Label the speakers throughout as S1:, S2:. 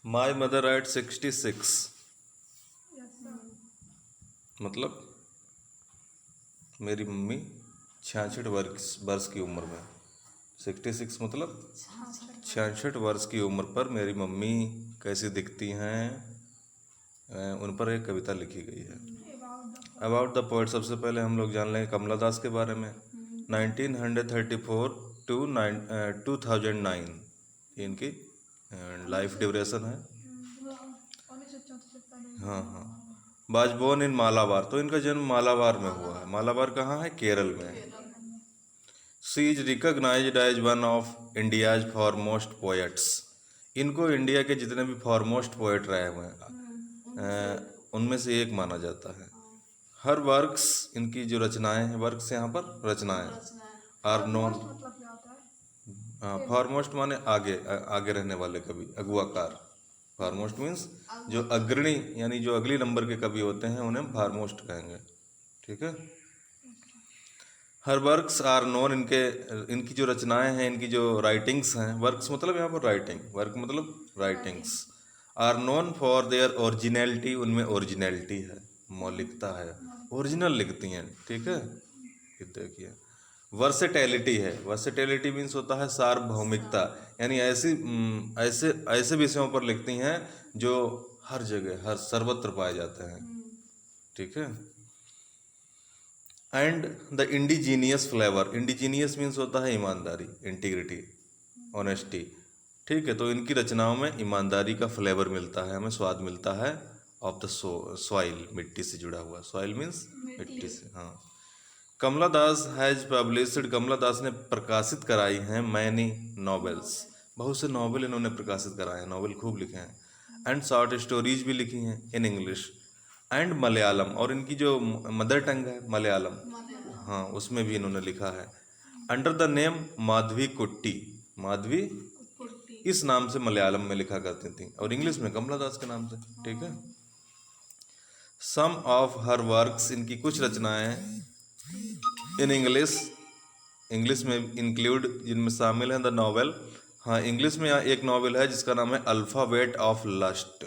S1: My mother eight 66 मतलब मेरी mummy 66 वर्ष की उम्र में। 66 मतलब 66 वर्ष की उम्र पर मेरी मम्मी कैसी दिखती हैं, उन पर एक कविता लिखी गई है। अबाउट द पोएट सबसे पहले हम लोग जान लेंगे कमला दास के बारे में। 1934 टू 2009 इनकी लाइफ ड्यूरेशन है। हाँ हाँ। वाज बोर्न इन मालाबार, तो इनका जन्म मालाबार में हुआ है। मालाबार कहाँ है? केरल में। She is recognised as one of India's foremost poets. इनको इंडिया के जितने भी फॉरमोस्ट पोएट रहे हुए हैं उनमें से एक माना जाता है। हर वर्क्स, इनकी जो रचनाएं हैं, वर्क्स यहाँ पर रचनाएं, आर नोन। फॉरमोस्ट माने आगे आगे रहने वाले कवि, अगुआकार। फॉरमोस्ट मीन्स जो अग्रणी, यानी जो अगली नंबर के कवि होते हैं उन्हें फॉरमोस्ट कहेंगे। ठीक है। हर वर्क्स आर नोन, इनकी जो रचनाएं हैं, इनकी जो राइटिंग्स हैं, वर्क्स मतलब यहाँ पर राइटिंग, वर्क मतलब writings, are known for their originality, उनमें ओरिजिनलिटी है, मौलिकता है, ओरिजिनल लिखती हैं। ठीक है। ये देखिए, वर्सेटैलिटी है। वर्सेटैलिटी मीन्स होता है सार्वभौमिकता, यानी ऐसे ऐसे विषयों पर लिखती हैं जो हर जगह, हर सर्वत्र पाए जाते हैं। ठीक है। And the indigenous flavour, indigenous means होता है ईमानदारी, इंटीग्रिटी, ऑनेस्टी। ठीक है। तो इनकी रचनाओं में ईमानदारी का फ्लेवर मिलता है, हमें स्वाद मिलता है। ऑफ द सॉइल, मिट्टी से जुड़ा हुआ, सॉइल मीन्स मिट्टी से। हाँ। कमला दास हैज पब्लिश्ड, कमला दास ने प्रकाशित कराई हैं मैनी नॉवेल्स, बहुत से नॉवेल इन्होंने प्रकाशित कराए हैं, नॉवेल खूब लिखे हैं। एंड शॉर्ट स्टोरीज भी लिखी हैं इन इंग्लिश एंड मलयालम, और इनकी जो मदर टंग है मलयालम, हाँ, उसमें भी इन्होंने लिखा है। अंडर द नेम माधवी कुट्टी, माधवी इस नाम से मलयालम में लिखा करती थी, और इंग्लिश में कमला दास के नाम से। ठीक है। सम ऑफ हर वर्क्स, इनकी कुछ रचनाएं इन इंग्लिश, इंग्लिश में इंक्लूड, जिनमें शामिल है द नॉवेल। हाँ, इंग्लिश में यहाँ एक नॉवेल है जिसका नाम है अल्फाबेट ऑफ लस्ट,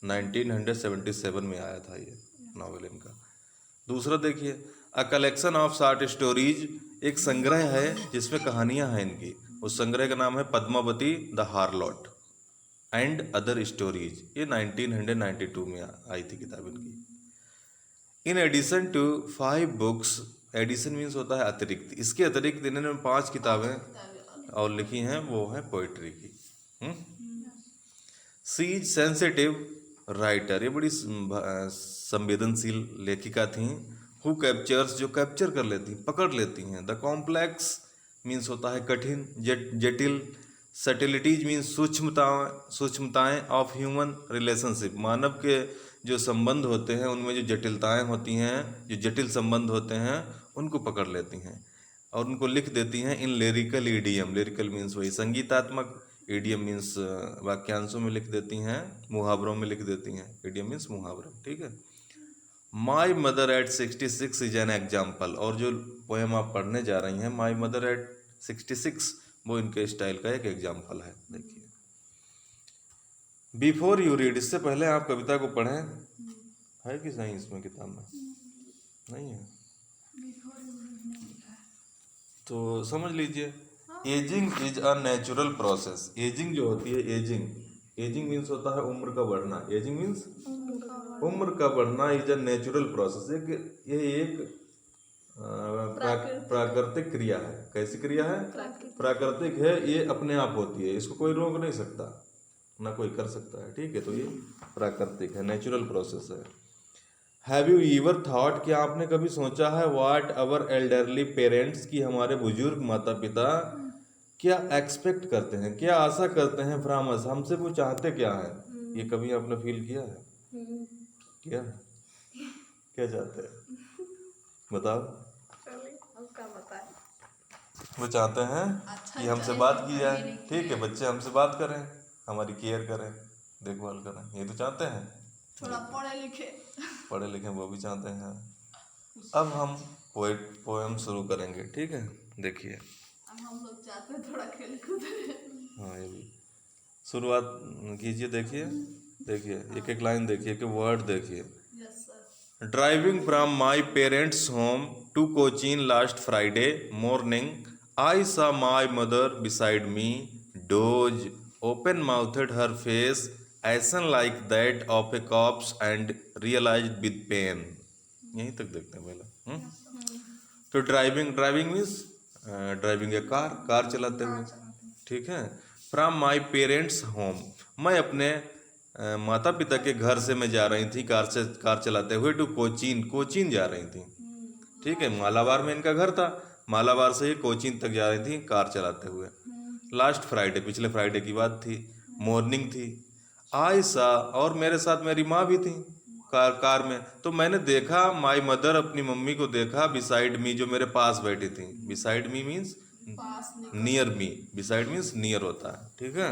S1: 1977 में आया था ये नॉवेल इनका। दूसरा देखिए, a collection of short stories, एक संग्रह है जिसमें कहानियां हैं इनकी, उस संग्रह का नाम है Padmavati the harlot and other stories, ये 1992 में आई थी किताब इनकी। In addition to 5 books, addition means होता है अतिरिक्त, इसके अतिरिक्त इन्होंने 5 किताबें और लिखी हैं, वो है पोइट्री की। सी इज सेंसिटिव राइटर, ये बड़ी संवेदनशील लेखिका थी। हु कैप्चर्स, जो कैप्चर कर लेती, पकड़ लेती हैं। द कॉम्प्लेक्स मीन्स होता है कठिन, जटिल। सटिलिटीज मीन्स सूक्ष्मताएं ऑफ ह्यूमन रिलेशनशिप, मानव के जो संबंध होते हैं उनमें जो जटिलताएं होती हैं, जो जटिल संबंध होते हैं, उनको पकड़ लेती हैं और उनको लिख देती हैं इन लिरिकल ईडियम। लिरिकल मीन्स वही संगीतात्मक, ईडियम मीन्स वाक्यांशों में लिख देती हैं, मुहावरों में लिख देती हैं। ईडियम मीन्स मुहावरा। ठीक है। My mother eight 66 is an example, और जो पोएम आप पढ़ने जा रही हैं माई मदर एट 66, वो इनके स्टाइल का एक एग्जाम्पल है। देखिए, बिफोर यू रीड, इससे पहले आप कविता को पढ़ें, है कि नहीं इसमें किताब में? नहीं है तो समझ लीजिए, ageing is a natural process. Ageing जो होती है, एजिंग मीन्स होता है उम्र का बढ़ना। एजिंग मीन्स उम्र का बढ़ना इज अ नेचुरल प्रोसेस, ये एक प्राकृतिक क्रिया है। कैसी क्रिया है? प्राकृतिक है, ये अपने आप होती है, इसको कोई रोक नहीं सकता, ना कोई कर सकता है। ठीक है। तो ये प्राकृतिक है, नेचुरल प्रोसेस है। हैव यू ईवर थॉट, क्या आपने कभी सोचा है, व्हाट अवर एल्डरली पेरेंट्स, की हमारे बुजुर्ग माता पिता क्या एक्सपेक्ट करते हैं, क्या आशा करते हैं, फ्रॉम अस, हमसे वो चाहते क्या है? ये कभी आपने फील किया है? क्या क्या चाहते हैं बताओ? वो चाहते हैं कि हमसे बात की जाए। ठीक है, बच्चे हमसे बात करें, हमारी केयर करें, देखभाल करें, ये तो चाहते हैं।
S2: थोड़ा
S1: पढ़े लिखे वो भी चाहते हैं। अब हम पोएम शुरू करेंगे। ठीक है। देखिए,
S2: अब हम लोग चाहते हैं थोड़ा खेल कूद।
S1: हाँ, ये भी शुरुआत कीजिए, देखिए देखिए, एक एक लाइन देखिए कि वर्ड देखिए। Driving from my parents home to Cochin last Friday morning I saw my mother beside me doze open mouthed her face ashen like that of a corpse and realised with pain. यहीं तक देखते हैं पहले। तो driving, driving means driving a car, car चलाते हुए, ठीक है। फ्रॉम माई पेरेंट्स होम, मैं अपने माता पिता के घर से मैं जा रही थी कार से, कार चलाते हुए टू कोचीन, कोचीन जा रही थी, ठीक है। मालाबार में इनका घर था, मालाबार से ये कोचीन तक जा रही थी कार चलाते हुए। लास्ट फ्राइडे, पिछले फ्राइडे की बात थी, मॉर्निंग थी। आई सा, और मेरे साथ मेरी माँ भी थी कार में। तो मैंने देखा माई मदर, अपनी मम्मी को देखा, बिसाइड मी, जो मेरे पास बैठी थी। Beside me means near me, beside means near होता है, ठीक है।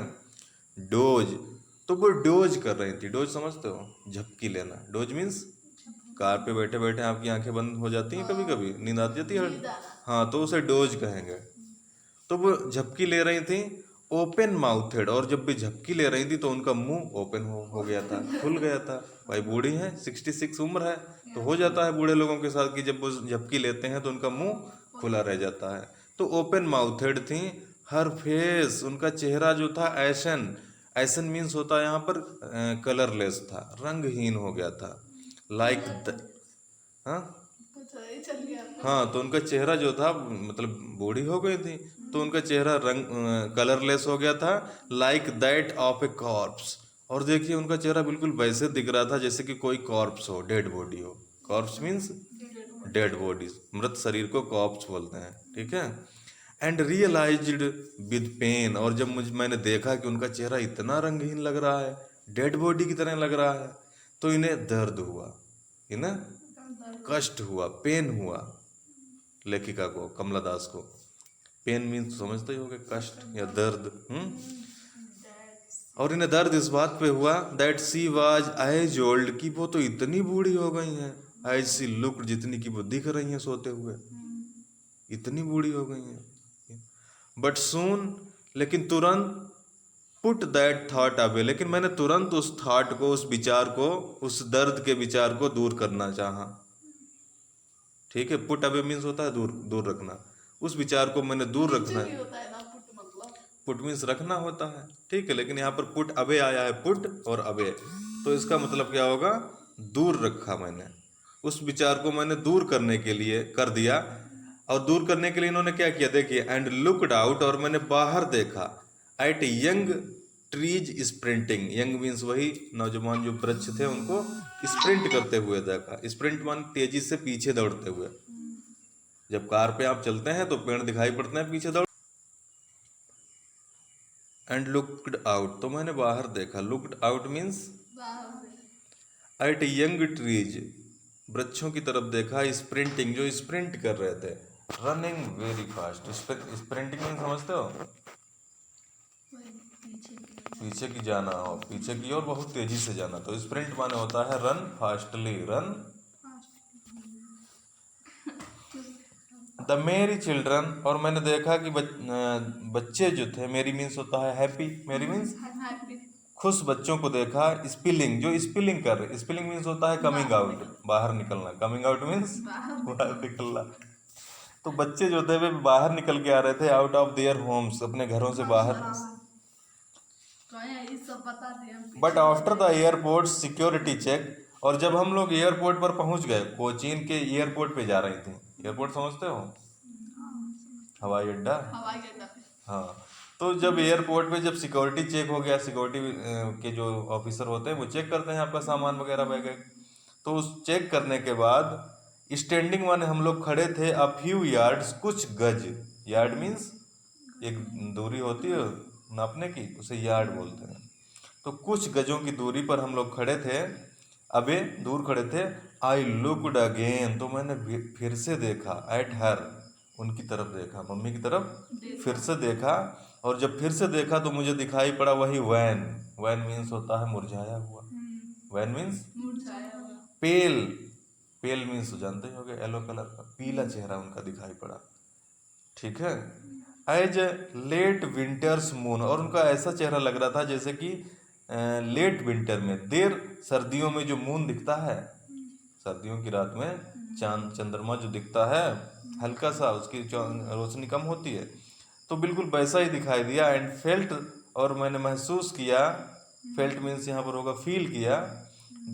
S1: डोज, तो वो डोज कर रही थी। डोज समझते हो, झपकी लेना। डोज मीन्स कार पे बैठे बैठे आपकी आंखें बंद हो जाती हैं, कभी कभी नींद आ जाती है, हाँ, तो उसे डोज कहेंगे। तो वो झपकी ले रही थी, ओपन माउथेड, और जब भी झपकी ले रही थी तो उनका मुंह ओपन हो गया था, खुल गया था। भाई बूढ़ी है, 66 उम्र है, तो हो जाता है बूढ़े लोगों के साथ कि जब वो झपकी लेते हैं तो उनका मुंह खुला रह जाता है। तो ओपन माउथेड थी, हर फेस, उनका चेहरा जो था, ऐशन, ऐसन मीन्स होता है यहाँ पर कलरलेस था, रंगहीन हो गया था। लाइक हाँ हाँ, तो उनका चेहरा जो था, मतलब बूढ़ी हो गई थी तो उनका चेहरा रंग कलरलेस हो गया था। Like that of A corps, और देखिए उनका चेहरा बिल्कुल वैसे दिख रहा था जैसे कि कोई कॉर्प्स हो, डेड बॉडी हो। कॉर्प्स मीन्स डेड बॉडी, मृत शरीर को कॉर्प्स बोलते हैं, ठीक है। एंड रियलाइज्ड विद पेन, और जब मैंने देखा कि उनका चेहरा इतना रंगहीन लग रहा है, डेड बॉडी की तरह लग रहा है, तो इन्हें दर्द हुआ, इन्हें कष्ट हुआ, पेन हुआ। लेखिका को, कमला दास को। पेन मीन्स समझते ही होंगे, कष्ट या दर्द। और इन्हें दर्द इस बात पे हुआ that she was as old, कि वो तो इतनी बूढ़ी हो गई हैं, एज सी लुक, जितनी की वो दिख रही हैं सोते हुए, इतनी बूढ़ी हो गई हैं। बट सून, लेकिन तुरंत, पुट दैट थॉट अवे, लेकिन मैंने तुरंत उस थॉट को, उस विचार को, उस दर्द के विचार को दूर करना चाहा, ठीक है। पुट अवे मीन्स होता है दूर, दूर रखना। उस विचार को मैंने दूर रखना है। पुट मीन्स रखना होता है, ठीक है, लेकिन यहाँ पर पुट अवे आया है, पुट और अवे, तो इसका मतलब क्या होगा, दूर रखा मैंने। उस विचार को मैंने दूर करने के लिए कर दिया, और दूर करने के लिए इन्होंने क्या किया, देखिए। एंड लुकड आउट, और मैंने बाहर देखा, eight young trees sprinting, young means वही नौजवान जो वृक्ष थे, उनको स्प्रिंट करते हुए देखा। स्प्रिंट मान तेजी से पीछे दौड़ते हुए। जब कार पे आप चलते हैं तो पेड़ दिखाई पड़ते हैं पीछे दौड़। एंड लुक्ड आउट, तो मैंने बाहर देखा। Looked out means eight young trees, वृक्षों की तरफ देखा, स्प्रिंटिंग, जो स्प्रिंट कर रहे थे, running very fast. Sprinting means समझते हो, पीछे की जाना, हो पीछे की ओर बहुत तेजी से जाना, तो स्प्रिंट माने होता है रन फास्टली, रन। द मेरी चिल्ड्रन, और मैंने देखा कि बच्चे जो थे, मेरी मीन्स होता है हैप्पी, मेरी मीन्स खुश बच्चों को देखा। स्पिलिंग, जो स्पिलिंग कर रहे, स्पिलिंग मीन्स होता है कमिंग आउट, बाहर निकलना। कमिंग आउट मीन्स बाहर निकलना। तो बच्चे जो थे वे बाहर निकल के आ रहे थे, आउट ऑफ देयर होम्स, अपने घरों से बाहर। But after the airport security check, और जब हम लोग एयरपोर्ट पर पहुंच गए, कोचीन के एयरपोर्ट पे जा रही थी। एयरपोर्ट समझते हो, हवाई अड्डा, हाँ। तो जब एयरपोर्ट पे जब सिक्योरिटी चेक हो गया, सिक्योरिटी के जो ऑफिसर होते हैं वो चेक करते हैं आपका सामान वगैरह बैग। तो उस चेक करने के बाद स्टैंडिंग माने हम लोग खड़े थे, अ फ्यू यार्ड्स, कुछ गज। यार्ड मीन्स एक दूरी होती है नापने की, उसे यार्ड बोलते हैं। तो कुछ गजों की दूरी पर हम लोग खड़े थे, अबे दूर खड़े थे। आई लुकड अगेन, तो मैंने फिर से देखा, एट हर, उनकी तरफ देखा, मम्मी की तरफ फिर से देखा। और जब फिर से देखा तो मुझे दिखाई पड़ा वही वैन। वैन मीन्स होता है मुरझाया हुआ, वैन मीन्स पेल, पेल मीन्स जानते ही होगे, येलो कलर का, पीला चेहरा उनका दिखाई पड़ा, ठीक है। एज लेट विंटर्स मून, और उनका ऐसा चेहरा लग रहा था जैसे कि लेट विंटर में, देर सर्दियों में जो मून दिखता है, सर्दियों की रात में चांद चंद्रमा जो दिखता है हल्का सा, उसकी रोशनी कम होती है, तो बिल्कुल वैसा ही दिखाई दिया। एंड फेल्ट, और मैंने महसूस किया, फेल्ट मीन्स यहाँ पर होगा फील किया,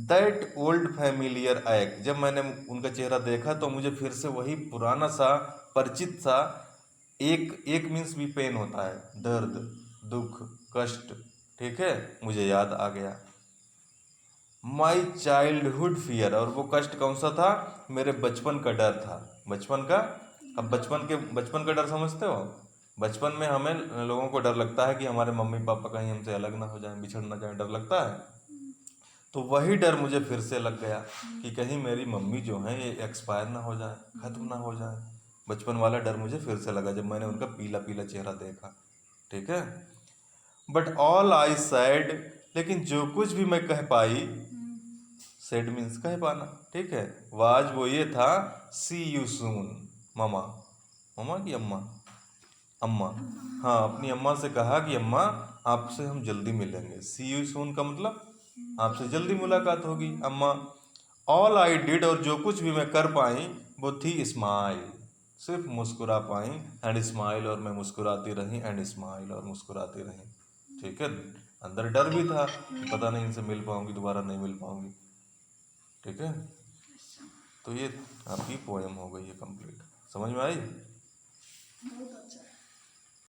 S1: दैट ओल्ड फैमिलियर एक्ट, जब मैंने उनका चेहरा देखा तो मुझे फिर से वही पुराना सा परिचित सा, एक एक मीन्स भी पेन होता है, दर्द, दुख, कष्ट, ठीक है, मुझे याद आ गया। माई चाइल्डहुड फियर, और वो कष्ट कौन सा था, मेरे बचपन का डर था, बचपन का। अब बचपन का डर समझते हो, बचपन में हमें लोगों को डर लगता है कि हमारे मम्मी पापा कहीं हमसे अलग ना हो जाएं, बिछड़ ना जाएं, डर लगता है। तो वही डर मुझे फिर से लग गया कि कहीं मेरी मम्मी जो है ये एक्सपायर ना हो जाए, खत्म ना हो जाए। बचपन वाला डर मुझे फिर से लगा जब मैंने उनका पीला पीला चेहरा देखा, ठीक है। बट ऑल आई सैड, लेकिन जो कुछ भी मैं कह पाई, सेड मीन्स कह पाना, ठीक है, वाज वो ये था, सी यू सून, मामा, मामा की अम्मा, अम्मा, हाँ अपनी अम्मा से कहा कि अम्मा आपसे हम जल्दी मिलेंगे, सी यू सून का मतलब आपसे जल्दी मुलाकात होगी अम्मा। ऑल आई डिड, और जो कुछ भी मैं कर पाई वो थी स्माइल, सिर्फ मुस्कुरा पाई, एंड स्माइल, और मैं मुस्कुराती रही, एंड स्माइल, और मुस्कुराती रही, ठीक है। अंदर डर भी था कि पता नहीं इनसे मिल पाऊंगी, दोबारा नहीं मिल पाऊंगी, ठीक है। तो ये आपकी पोएम हो गई है कंप्लीट, समझ में आई।
S2: बहुत अच्छा।